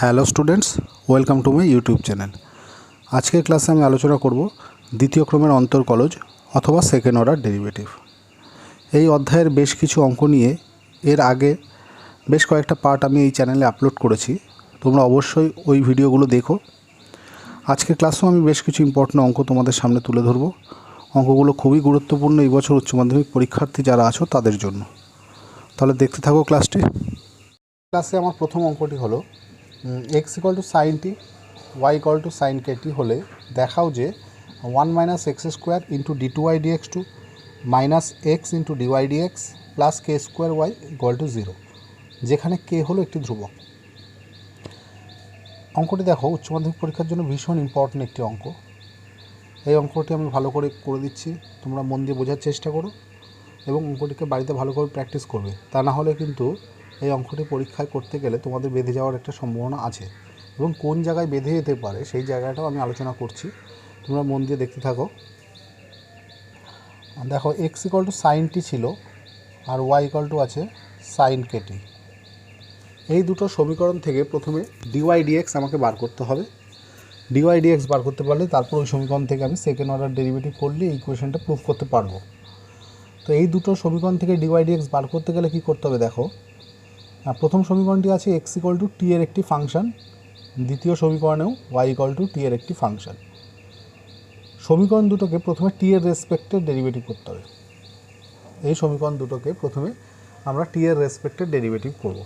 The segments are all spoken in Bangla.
Hello students, welcome to my YouTube channel. আজকের ক্লাসে আমি আলোচনা করব দ্বিতীয় ক্রমের অন্তর্কলজ অথবা সেকেন্ড অর্ডার ডেরিভেটিভ। এই অধ্যায়ের বেশ কিছু অঙ্ক নিয়ে এর আগে বেশ কয়েকটা পার্ট আমি এই চ্যানেলে আপলোড করেছি, তোমরা অবশ্যই ওই ভিডিওগুলো দেখো। আজকের ক্লাসেও আমি বেশ কিছু ইম্পর্টেন্ট অঙ্ক তোমাদের সামনে তুলে ধরব। অঙ্কগুলো খুবই গুরুত্বপূর্ণ এই বছর উচ্চ মাধ্যমিক পরীক্ষার্থী যারা আছো তাদের জন্য। তাহলে দেখতে থাকো ক্লাসটি। ক্লাসে আমার প্রথম অঙ্কটি হলো x = sin t y = sin kt হলে দেখাও যে 1 - x² * d2y dx2 - x * dy dx + k² y = 0, যেখানে k হলো একটি ধ্রুবক। অঙ্কটি দেখো উচ্চ মাধ্যমিক পরীক্ষার জন্য ভীষণ ইম্পর্টেন্ট একটি অঙ্ক। এই অঙ্কটি আমি ভালো করে দিচ্ছি, তোমরা মন দিয়ে বোঝার চেষ্টা করো এবং অঙ্কটিকে বাড়িতে ভালো করে প্র্যাকটিস করবে। তা না হলে কিন্তু এই অঙ্কটি পরীক্ষায় করতে গেলে তোমাদের বেঁধে যাওয়ার একটা সম্ভাবনা আছে, এবং কোন জায়গায় বেঁধে যেতে পারে সেই জায়গাটাও আমি আলোচনা করছি, তোমরা মন দিয়ে দেখতে থাকো। দেখো x = sin t ছিল আর y = আছে sin kt। এই দুটো সমীকরণ থেকে প্রথমে dy dx আমাকে বার করতে হবে। dy dx বার করতে পারলে তারপর ওই সমীকরণ থেকে আমি সেকেন্ড অর্ডার ডেরিভেটিভ করলে এই ইকুয়েশনটা প্রুফ করতে পারবো। তো এই দুটো সমীকরণ থেকে dy dx বার করতে গেলে কী করতে হবে দেখো, প্রথম সমীকরণটি আছে x = t এর একটি ফাংশন, দ্বিতীয় সমীকরণেও y = t এর একটি ফাংশন। সমীকরণ দুটোকে প্রথমে t এর রেসপেক্টে ডেরিভেটিভ করতে হবে। এই সমীকরণ দুটোকে প্রথমে আমরা t এর রেসপেক্টে ডেরিভেটিভ করব।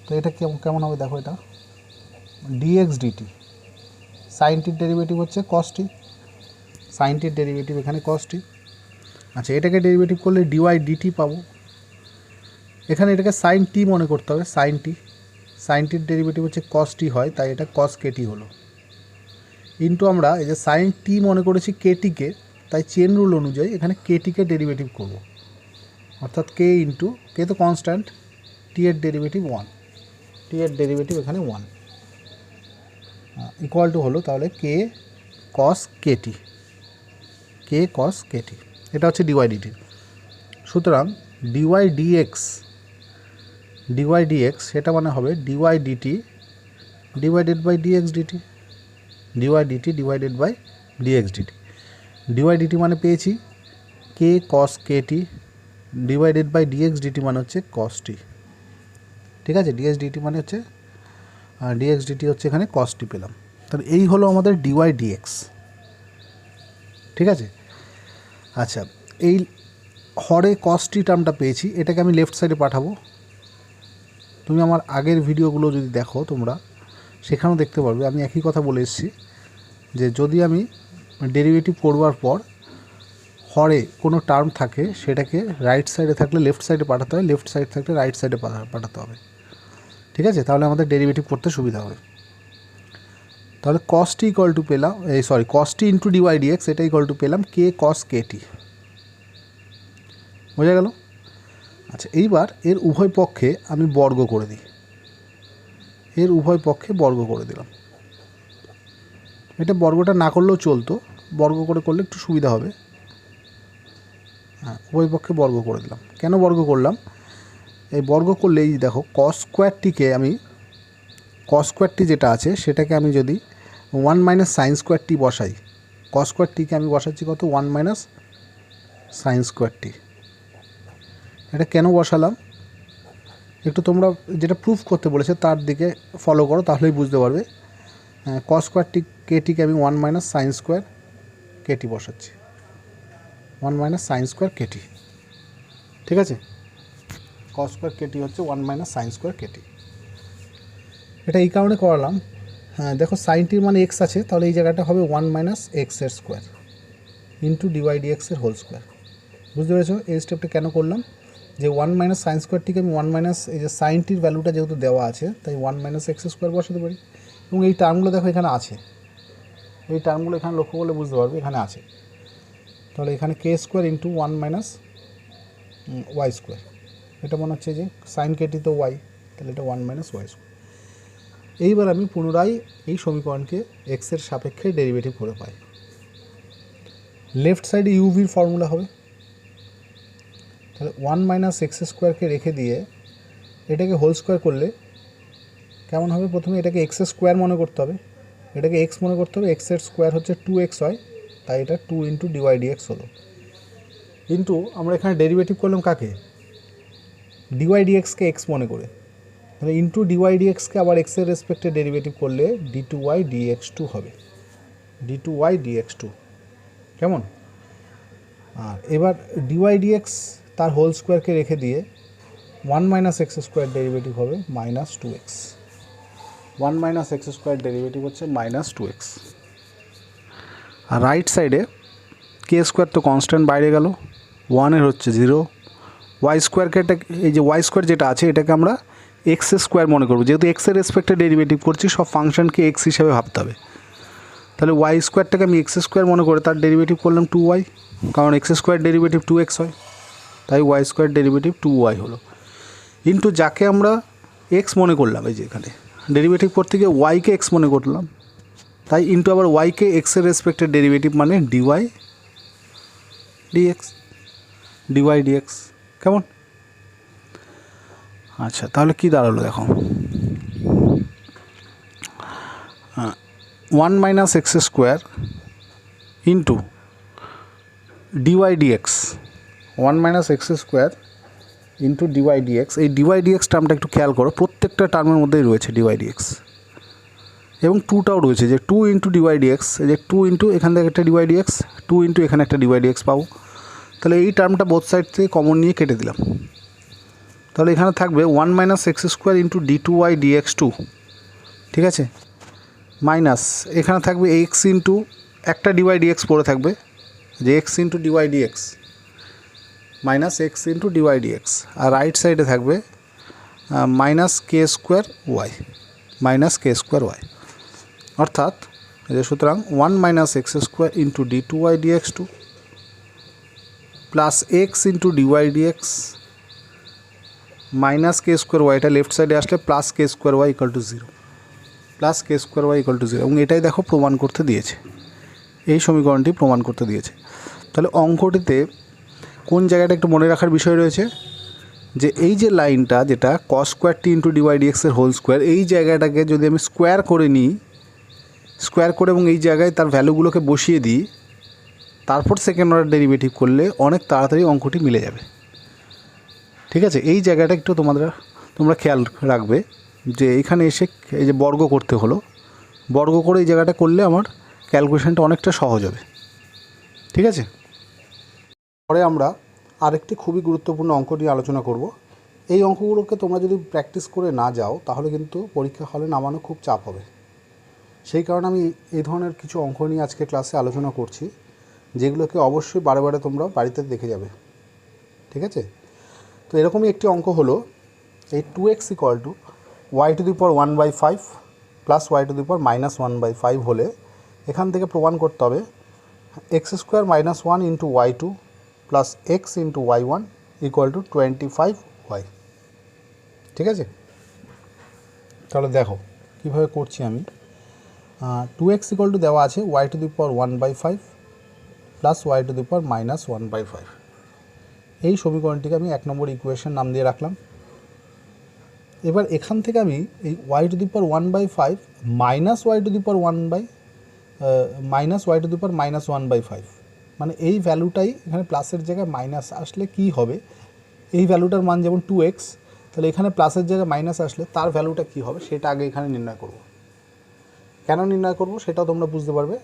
তো এটা কেমন হবে দেখো, এটা dx dt, sin t এর ডেরিভেটিভ হচ্ছে cos t, sin t এর ডেরিভেটিভ এখানে cos t। আচ্ছা, এটাকে ডেরিভেটিভ করলে dy dt পাবো। এখানে এটাকে sin t মনে করতে হবে, sin t, sin t এর ডেরিভেটিভ হচ্ছে cos t হয়, তাই এটা cos kt হলো। ইন্টু আমরা এই যে sin t মনে করেছি kt কে, তাই চেন রুল অনুযায়ী এখানে kt কে ডেরিভেটিভ করব, অর্থাৎ k ইন্টু k তো কনস্ট্যান্ট, t এর ডেরিভেটিভ 1, t এর ডেরিভেটিভ এখানে 1 ইকুয়াল টু হলো তাহলে k cos kt, k cos kt, এটা হচ্ছে dy dt। সুতরাং dy dx সেটা মানে হবে dy dt divided by dx dt, dy dt divided by dx dt। dy dt মানে পেয়েছি k cos kt divided by dx dt মানে হচ্ছে cos t। ঠিক আছে, dx dt মানে হচ্ছে dx dt হচ্ছে এখানে cos t পেলাম। তাহলে এই হলো আমাদের dy dx। ঠিক আছে, আচ্ছা এই হরে cos t টার্মটা পেয়েছি, এটাকে আমি লেফট সাইডে পাঠাবো। তুমি আমার আগের ভিডিওগুলো যদি দেখো তোমরা, সেখানেও দেখতে পারবে আমি একই কথা বলে এসেছি যে যদি আমি ডেরিভেটিভ করবার পর হরে কোনো টার্ম থাকে সেটাকে রাইট সাইডে থাকলে লেফট সাইডে পাঠাতে হয়, লেফট সাইড থাকলে রাইট সাইডে পাঠাতে হবে। ঠিক আছে, তাহলে আমাদের ডেরিভেটিভ করতে সুবিধা হবে। তাহলে cos t = পেলাম cos t into dy dx, এটা = পেলাম k cos kt। বোঝা গেল? আচ্ছা, এইবার এর উভয় পক্ষে আমি বর্গ করে দিই, এর উভয় পক্ষে বর্গ করে দিলাম। এটা বর্গটা না করলেও চলতো, বর্গ করলে একটু সুবিধা হবে। হ্যাঁ, উভয় পক্ষে বর্গ করে দিলাম। কেন বর্গ করলাম? এই বর্গ করলে এই দেখো cos স্কোয়ারটিকে আমি, cos স্কোয়ারটি যেটা আছে সেটাকে আমি যদি 1 - sin স্কোয়ারটি বসাই, cos স্কোয়ারটিকে আমি বসাচ্ছি কত 1 - sin স্কোয়ারটি। এটা কেন বসালাম একটু তোমরা যেটা প্রুফ করতে বলেছে তার দিকে ফলো করো, তাহলেই বুঝতে পারবে। cos স্কোয়ারটি কেটিকে আমি 1 - sin স্কোয়ার কেটি বসাচ্ছি, 1 - sin স্কোয়ার কেটি। ঠিক আছে, cos স্কোয়ার কেটি হচ্ছে 1 - sin স্কোয়ার কেটি। এটা এই কারণে করালাম, হ্যাঁ দেখো sin টির মানে x আছে, তাহলে এই জায়গাটা হবে 1 - x এর স্কোয়ার ইন্টু dy dx এর হোল স্কোয়ার। বুঝতে পেরেছো এই স্টেপটা কেন করলাম? যে 1 - sin স্কোয়ারটিকে আমি 1 এই যে sin টির ভ্যালুটা যেহেতু দেওয়া আছে তাই 1 - x স্কোয়ার বসাতে পারি, এবং এই টার্মগুলো দেখো এখানে আছে, এই টার্মগুলো এখানে লক্ষ্য করলে বুঝতে পারবে এখানে আছে। তাহলে এখানে k square into 1 - y square, এটা মনে হচ্ছে যে sin kt তো y, তাহলে এটা 1 - y স্কোয়ার। এইবার আমি পুনরায় এই সমীকরণকে x এর সাপেক্ষে ডেরিভেটিভ করে পাই। লেফট সাইডে ইউভির ফর্মুলা হবে, তাহলে 1 - x স্কোয়ারকে রেখে দিয়ে এটাকে হোল স্কোয়ার করলে কেমন হবে? প্রথমে এটাকে এক্সের স্কোয়ার মনে করতে হবে, এটাকে এক্স মনে করতে হবে। এক্সের স্কোয়ার হচ্ছে 2x হয়, তাই এটা 2 ইন্টু ডিওয়াই ডিএক্স হলো। কিন্তু আমরা এখানে ডেরিভেটিভ করলাম কাকে? ডিওয়াই ডিএক্সকে এক্স মনে করে, তাহলে ইন্টু ডিওয়াই ডিএক্সকে আবার এক্সের রেসপেক্টে ডেরিভেটিভ করলে d2y dx2 হবে, d2y dx2। কেমন? আর এবার ডিওয়াই ডিএক্স তার হোল স্কোয়ারকে রেখে দিয়ে 1 মাইনাস এক্স স্কোয়ার ডেরিভেটিভ হবে -2x। 1 minus x square derivative হচ্ছে -2x। আর রাইট সাইডে কে স্কোয়ার তো কনস্ট্যান্ট বাইরে গেল, 1 হচ্ছে 0। ওয়াই স্কোয়ারকে এই যে ওয়াই স্কোয়ার যেটা আছে এটাকে আমরা এক্স স্কোয়ার মনে করবো, যেহেতু এক্সের রেসপেক্টে ডেরিভেটিভ করছি সব ফাংশনকে এক্স হিসাবে ভাবতে হবে। তাহলে ওয়াই স্কোয়ারটাকে আমি এক্স স্কোয়ার মনে করে তার ডেরিভেটিভ করলাম 2y, কারণ এক্স স্কোয়ার ডেরিভেটিভ 2x হয়, তাই ওয়াই স্কোয়ার ডেরিভেটিভ 2y হলো। ইন্টু যাকে আমরা এক্স মনে করলাম, এই যে এখানে ডেরিভেটিভ করতে গিয়ে ওয়াইকে এক্স মনে করলাম, তাই ইন্টু আবার ওয়াইকে এক্সের রেসপেক্টের ডেরিভেটিভ মানে ডিওয়াই ডিএক্স, ডিওয়াই ডিএক্স। কেমন? আচ্ছা, তাহলে কী দাঁড়ালো দেখো, 1 minus x square into dy dx, 1 minus x square into dy dx. এই ডিওয়াই ডিএক্স টার্মটা একটু খেয়াল করো, প্রত্যেকটা টার্মের মধ্যেই রয়েছে ডিওয়াই ডিএক্স, এবং 2টাও রয়েছে, যে 2 ইন্টু ডিওয়াই ডিএক্স, এই যে 2 ইন্টু এখান থেকে একটা ডিওয়াই ডিএক্স, 2 ইন্টু এখানে একটা ডিওয়াই ডিএক্স পাবো। তাহলে এই টার্মটা বোথ সাইড থেকে কমন নিয়ে কেটে দিলাম, তাহলে এখানে থাকবে 1 minus x square into d2y dx2, ঠিক আছে, মাইনাস এখানে থাকবে এক্স ইন্টু একটা ডিওয়াই ডিএক্স পড়ে থাকবে, যে X into dy D X minus X into dy D X, আর রাইট সাইডে থাকবে minus K square Y, minus K square Y. অর্থাৎ যে সুতরাং 1 minus x square into d2y dx2 plus x into dy D X minus K square ওয়াইটা লেফট সাইডে আসলে plus K square Y equal to 0, plus K square Y equal to 0। এবং এটাই দেখো প্রমাণ করতে দিয়েছে, এই সমীকরণটি প্রমাণ করতে দিয়েছে। তাহলে অঙ্কটিতে কোন জায়গাটা একটু মনে রাখার বিষয় রয়েছে, যে এই যে লাইনটা যেটা কস স্কোয়ার টি ইন্টু ডিওয়াই ডিএক্সের হোল স্কোয়ার, এই জায়গাটাকে যদি আমি স্কোয়ার করে নিই, স্কোয়ার করে এবং এই জায়গায় তার ভ্যালুগুলোকে বসিয়ে দিই, তারপর সেকেন্ড অর্ডার ডেরিভেটিভ করলে অনেক তাড়াতাড়ি অঙ্কটি মিলে যাবে। ঠিক আছে, এই জায়গাটা একটু তোমরা খেয়াল রাখবে, যে এখানে এসে এই যে বর্গ করতে হলো, বর্গ করে এই জায়গাটা করলে আমার ক্যালকুলেশনটা অনেকটা সহজ হবে। ঠিক আছে, পরে আমরা আরেকটি খুবই গুরুত্বপূর্ণ অঙ্ক নিয়ে আলোচনা করব। এই অঙ্কগুলোকে তোমরা যদি প্র্যাকটিস করে না যাও তাহলে কিন্তু পরীক্ষা হলে নামানো খুব চাপ হবে। সেই কারণে আমি এই ধরনের কিছু অঙ্ক নিয়ে আজকে ক্লাসে আলোচনা করছি, যেগুলোকে অবশ্যই বারে বারে তোমরা বাড়িতে দেখে যাবে। ঠিক আছে, তো এরকমই একটি অঙ্ক হলো এই 2x equal to Y to the power 1/5 plus Y to the power -1/5 হলে এখান থেকে প্রমাণ করতে হবে X square minus 1 into Y two plus x into Y one equal to 25y। ঠিক আছে, তাহলে দেখো কীভাবে করছি আমি। 2x ইকুয়াল টু দেওয়া আছে Y to the power 1/5 plus Y to the power -1/5। এই সমীকরণটিকে আমি 1 নম্বর ইকুয়েশন নাম দিয়ে রাখলাম। এবার এখান থেকে আমি এই Y to the power 1/5 minus Y to the power -1/5, মানে এই ভ্যালুটাই এখানে প্লাসের জায়গায় মাইনাস আসলে কি হবে, এই ভ্যালুটার মান যেমন 2x, তাহলে এখানে প্লাসের জায়গায় মাইনাস আসলে তার ভ্যালুটা কি হবে সেটা আগে এখানে নির্ণয় করব। কেন নির্ণয় করব সেটাও তোমরা বুঝতে পারবে,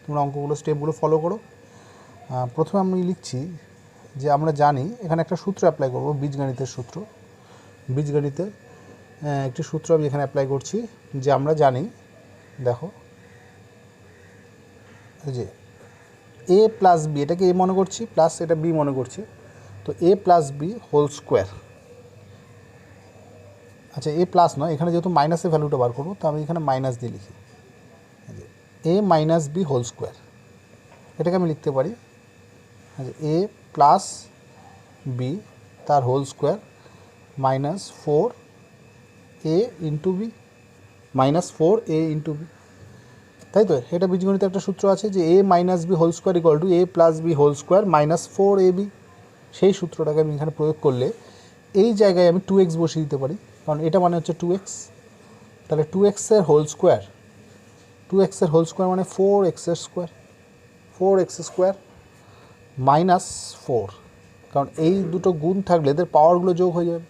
তোমরা অঙ্কগুলো স্টেপগুলো ফলো করো। প্রথমে আমি লিখছি যে আমরা জানি এখানে একটা সূত্র অ্যাপ্লাই করব, বীজগণিতের সূত্র। বীজগণিতে একটি সূত্র আমি এখানে অ্যাপ্লাই করছি, যে আমরা জানি, দেখো যে এ প্লাস বি, এটাকে এ মনে করছি, প্লাস এটা বি মনে করছি, তো এ প্লাস বি হোল স্কোয়ার। আচ্ছা, এ প্লাস নয়, এখানে যেহেতু মাইনাসের ভ্যালুটা বার করবো, তো আমি এখানে মাইনাস দিয়ে লিখি, a minus b whole square. এটাকে আমি লিখতে পারি এ প্লাস বি তার whole square minus 4a into b, -4a into b, তাই তো? এটা বীজগণিতে একটা সূত্র আছে যে a minus b whole square equal to a plus b whole square -4ab। সেই সূত্রটাকে আমি এখানে প্রয়োগ করলে এই জায়গায় আমি 2x বসিয়ে দিতে পারি, কারণ এটা মানে হচ্ছে 2x, তাহলে 2x-এর হোল স্কোয়ার, 2x-এর হোল স্কোয়ার মানে 4x-এর স্কোয়ার, 4x স্কোয়ার মাইনাস 4, কারণ এই দুটো গুণ থাকলে এদের পাওয়ারগুলো যোগ হয়ে যাবে,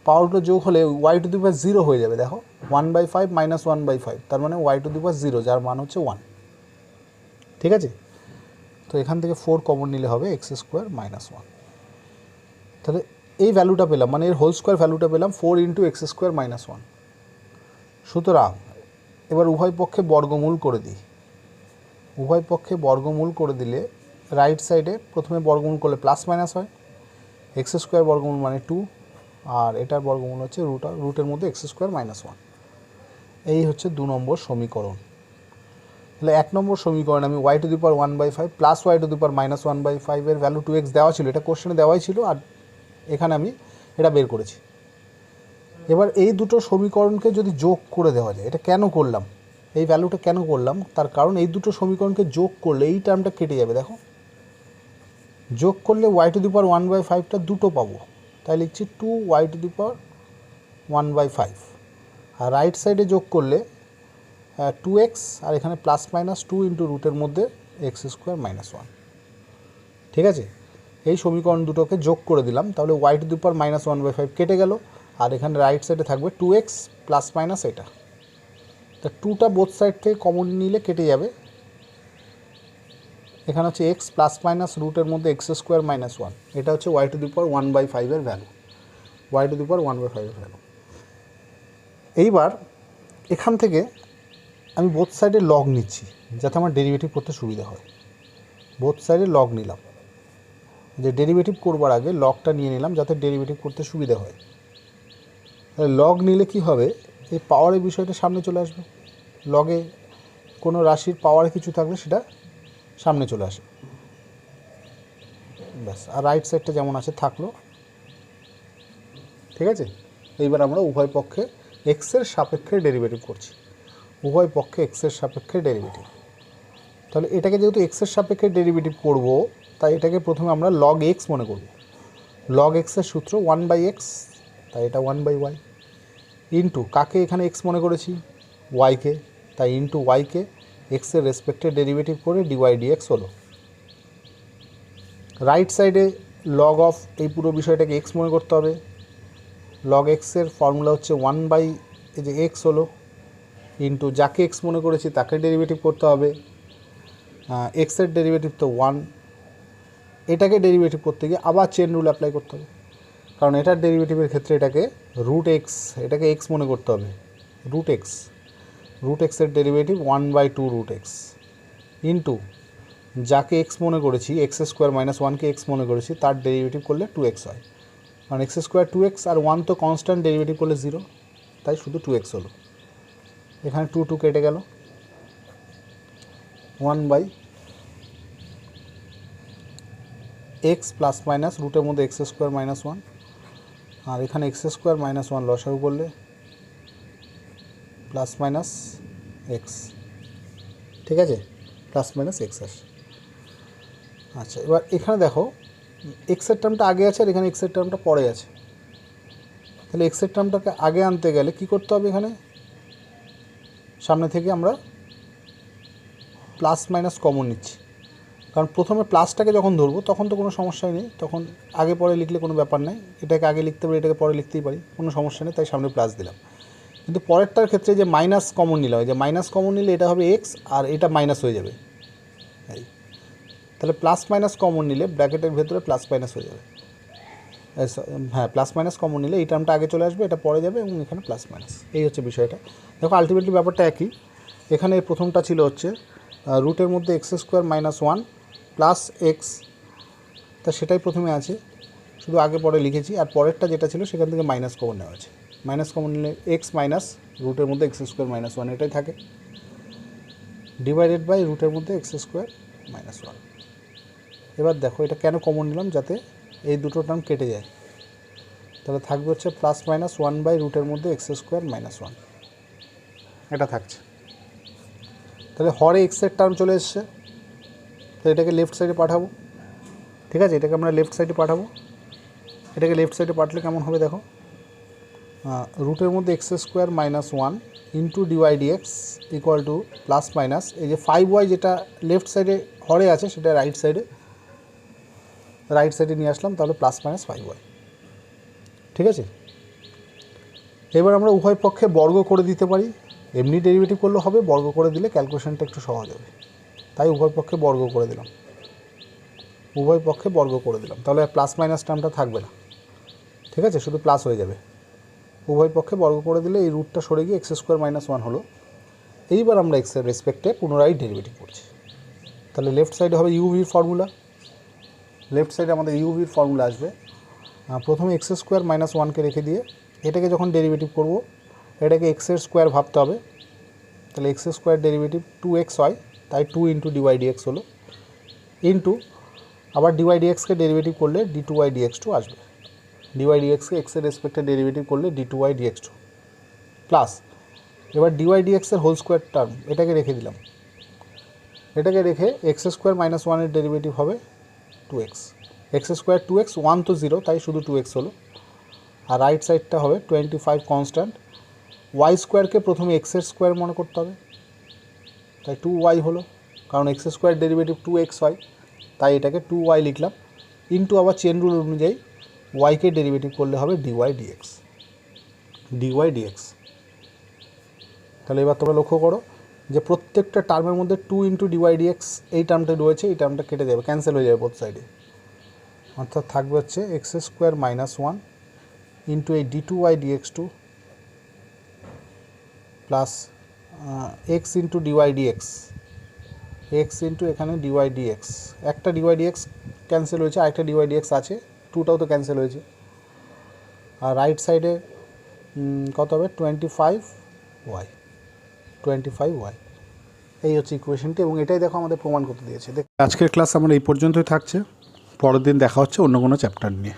পাওয়ারগুলো যোগ হলে y⁴ 0 হয়ে যাবে। দেখো 1/5 মাইনাস 1/5, তার মানে y⁴ 0, যার মান হচ্ছে 1। ঠিক আছে, তো এখান থেকে 4 কমন নিলে হবে x স্কোয়ার মাইনাস 1। তাহলে এই ভ্যালুটা পেলাম, মানে এর হোল স্কোয়ার ভ্যালুটা পেলাম 4 × x স্কোয়ার মাইনাস 1। সুতরাং এবার উভয় পক্ষে বর্গমূল করে দিই। উভয় পক্ষে বর্গমূল করে দিলে রাইট সাইডে প্রথমে বর্গমূল করলে প্লাস মাইনাস হয়, x স্কোয়ার বর্গমূল মানে 2, আর এটার বর্গমূল হচ্ছে রুটের মধ্যে x স্কোয়ার মাইনাস 1। এই হচ্ছে 2 নম্বর সমীকরণ। তাহলে 1 নম্বর সমীকরণ আমি y⁴ 1/5 প্লাস y⁴ মাইনাস 1/5 এর ভ্যালু 2x দেওয়া ছিল, এটা কোশ্চেনে দেওয়াই ছিল, আর এখানে আমি এটা বের করেছি। এবার এই দুটো সমীকরণকে যদি যোগ করে দেওয়া যায়, এটা কেন করলাম, এই ভ্যালুটা কেন করলাম, তার কারণ এই দুটো সমীকরণকে যোগ করলে এই টার্মটা কেটে যাবে। দেখো যোগ করলে y⁴ 1/5টা দুটো পাবো, তাই লিখছি 2y⁴ 1/5, আর রাইট সাইডে যোগ করলে 2x, আর এখানে প্লাস মাইনাস 2 × রুটের মধ্যে x স্কোয়ার মাইনাস 1। ঠিক আছে, এই সমীকরণ দুটোকে যোগ করে দিলাম, তাহলে y⁴ মাইনাস 1/5 কেটে গেল, আর এখানে রাইট সাইডে থাকবে 2x প্লাস মাইনাস এটা। তা 2টা বোথ সাইড থেকে কমন নিলে কেটে যাবে, এখানে হচ্ছে x প্লাস মাইনাস রুটের মধ্যে x স্কোয়ার মাইনাস 1, এটা হচ্ছে y⁴ 1/5 এর ভ্যালু, y⁴ 1/5 এর ভ্যালু। এইবার এখান থেকে আমি বোথ সাইডে লগ নিচ্ছি যাতে আমার ডেরিভেটিভ করতে সুবিধা হয়। বোথ সাইডে লগ নিলাম, যে ডেরিভেটিভ করবার আগে লগটা নিয়ে নিলাম যাতে ডেরিভেটিভ করতে সুবিধা হয়। তাহলে লগ নিলে কি হবে, এই পাওয়ারের বিষয়টা সামনে চলে আসবে, লগে কোনো রাশির পাওয়ারে কিছু থাকলে সেটা সামনে চলে আসে, ব্যাস। আর রাইট সাইডটা যেমন আছে থাকলো। ঠিক আছে, এইবার আমরা উভয় পক্ষে এক্সের সাপেক্ষে ডেরিভেটিভ করছি, উভয় পক্ষে এক্সের সাপেক্ষে ডেরিভেটিভ। তাহলে এটাকে যেহেতু এক্সের সাপেক্ষে ডেরিভেটিভ করব, তাই এটাকে প্রথমে আমরা লগ এক্স মনে করব। লগ এক্সের সূত্র 1/x, তাই এটা 1/y, ইন্টু কাকে এখানে এক্স মনে করেছি, ওয়াইকে, তাই ইন্টু ওয়াইকে এক্সের রেসপেক্টে ডেরিভেটিভ করে ডিওয়াই ডিএক্স হলো। রাইট সাইডে লগ অফ এই পুরো বিষয়টাকে এক্স মনে করতে হবে। লগ এক্সের ফর্মুলা হচ্ছে 1/x হলো, ইন্টু যাকে এক্স মনে করেছি তাকে ডেরিভেটিভ করতে হবে, এক্সের ডেরিভেটিভ তো 1, এটাকে ডেরিভেটিভ করতে গিয়ে আবার চেন রুল অ্যাপ্লাই করতে হবে, কারণ এটার ডেরিভেটিভের ক্ষেত্রে এটাকে √x, এটাকে এক্স মনে করতে হবে, √x এর ডেরিভেটিভ 1/2√x, ইন্টু যাকে এক্স মনে করেছি x স্কোয়ার মাইনাস 1কে এক্স মনে করেছি তার ডেরিভেটিভ করলে 2x হয়, কারণ x স্কোয়ার 2x আর 1 তো কনস্ট্যান্ট, ডেরিভেটিভ করলে 0, তাই শুধু 2x হলো। এখানে 2 কেটে গেল, 1/x প্লাস মাইনাস রুটের মধ্যে x স্কোয়ার মাইনাস 1, আর এখানে x স্কোয়ার মাইনাস 1 লসাগু করলে প্লাস মাইনাস এক্স। ঠিক আছে, প্লাস মাইনাস এক্স আসে। আচ্ছা, এবার এখানে দেখো এক্সের টার্মটা আগে আছে আর এখানে এক্সের টার্মটা পরে আছে, তাহলে এক্সের টার্মটাকে আগে আনতে গেলে কি করতে হবে, এখানে সামনে থেকে আমরা প্লাস মাইনাস কমন নিচ্ছি, কারণ প্রথমে প্লাসটাকে যখন ধরবো তখন তো কোনো সমস্যাই নেই, তখন আগে পরে লিখলে কোনো ব্যাপার নেই, এটাকে আগে লিখতে পারি এটাকে পরে লিখতেই পারি, কোনো সমস্যা নেই, তাই সামনে প্লাস দিলাম। কিন্তু পরেরটার ক্ষেত্রে যে মাইনাস কমন নিলাম, যে মাইনাস কমন নিলে এটা হবে এক্স আর এটা মাইনাস হয়ে যাবে, এই তাহলে প্লাস মাইনাস কমন নিলে ব্র্যাকেটের ভেতরে প্লাস মাইনাস হয়ে যাবে, হ্যাঁ প্লাস মাইনাস কমন নিলে এই টার্মটা আগে চলে আসবে, এটা পরে যাবে, এবং এখানে প্লাস মাইনাস, এই হচ্ছে বিষয়টা। দেখো আলটিমেটলি ব্যাপারটা একই, এখানে প্রথমটা ছিল হচ্ছে রুটের মধ্যে x square minus 1 plus x, তা সেটাই প্রথমে আছে, শুধু আগে পরে লিখেছি, আর পরেরটা যেটা ছিল সেখান থেকে মাইনাস কমন নেওয়া আছে, মাইনাস কমন নিলে এক্স মাইনাস রুটের মধ্যে x স্কোয়ার মাইনাস 1 এটাই থাকে, ডিভাইডেড বাই রুটের মধ্যে x স্কোয়ার মাইনাস 1। এবার দেখো এটা কেন কমন নিলাম, যাতে এই দুটো টার্ম কেটে যায়, তাহলে থাকবে হচ্ছে প্লাস মাইনাস 1/রুটের মধ্যে x স্কোয়ার মাইনাস 1, এটা থাকছে। তাহলে হরে এক্সের টার্ম চলে এসছে, তো এটাকে লেফট সাইডে পাঠাবো। ঠিক আছে, এটাকে আমরা লেফট সাইডে পাঠাবো, এটাকে লেফট সাইডে পাঠালে কেমন হবে দেখো, রুটের মধ্যে x square minus one into dy dx equal to plus minus এই যে 5y যেটা লেফট সাইডে হরে আছে সেটা রাইট সাইডে নিয়ে আসলাম, তাহলে প্লাস মাইনাস 5y। ঠিক আছে, এবার আমরা উভয় পক্ষে বর্গ করে দিতে পারি। এমনি ডেরিভেটিভ করলে হবে, বর্গ করে দিলে ক্যালকুলেশনটা একটু সহজ হবে, তাই উভয় পক্ষে বর্গ করে দিলাম। তাহলে প্লাস মাইনাস টার্মটা থাকবে না। ঠিক আছে, শুধু প্লাস হয়ে যাবে। উভয় পক্ষে বর্গ করে দিলে এই রুটটা সরে গিয়ে এক্স স্কোয়ার মাইনাস ওয়ান হলো। এইবার আমরা এক্সের রেসপেক্টে পুনরায় ডেরিভেটিভ করছি। তাহলে লেফট সাইডে হবে ইউভির ফর্মুলা। লেফট সাইডে আমাদের ইউভির ফর্মুলা আসবে। প্রথমে এক্স স্কোয়ার মাইনাস ওয়ানকে রেখে দিয়ে এটাকে যখন ডেরিভেটিভ করব, এটাকে এক্সের স্কোয়ার ভাবতে হবে। তাহলে এক্স স্কোয়ার ডেরিভেটিভ 2x হয়, তাই 2 ইন্টু ডিওয়াই ডিএক্স হলো, ইন্টু আবার ডিওয়াই ডিএক্সকে ডেরিভেটিভ করলে d2y dx2 আসবে। ডিওয়াই ডিএক্সকে এক্সের রেসপেক্টে ডেরিভেটিভ করলে d2y dx2 প্লাস এবার ডিওয়াই ডিএক্সের হোল স্কোয়ার টার্ম এটাকে রেখে দিলাম। এটাকে রেখে এক্স স্কোয়ার মাইনাস ওয়ানের ডেরিভেটিভ হবে 2x। এক্স স্কোয়ার 2x, 1 তো 0, তাই শুধু 2x হলো। আর রাইট সাইডটা হবে 25 কনস্ট্যান্ট। ওয়াই স্কোয়ারকে প্রথমে এক্সের স্কোয়ার মনে করতে হবে, তাই 2y হলো, কারণ এক্স স্কোয়ার ডেরিভেটিভ 2x হয়, তাই এটাকে 2y লিখলাম, ইন্টু আবার চেন রুল অনুযায়ী ওয়াইকে ডেরিভেটিভ করলে হবে ডিওয়াই ডিএক্স। তাহলে এবার তোমরা লক্ষ্য করো যে প্রত্যেকটা টার্মের মধ্যে 2 ইন্টু ডিওয়াই ডিএক্স এই টার্মটা রয়েছে, এই টার্মটা কেটে যাবে, ক্যান্সেল হয়ে যাবে বোথ সাইডে। অর্থাৎ থাকবে হচ্ছে x square minus one into এই d2y dx2 plus x into dy dx, x into এখানে ডিওয়াই ডিএক্স। একটা ডিওয়াই ডিএক্স ক্যান্সেল হয়েছে, আরেকটা ডিওয়াই ডিএক্স আছে, 2টাও তো ক্যান্সেল হয়েছে। আর রাইট সাইডে কত হবে 25y। এই হচ্ছে ইকুয়েশনটি, এবং এটাই দেখো আমাদের প্রমাণ করতে দিয়েছে। আজকের ক্লাস আমার এই পর্যন্তই থাকছে। পরের দিন দেখা হচ্ছে অন্য কোনো চ্যাপ্টার নিয়ে।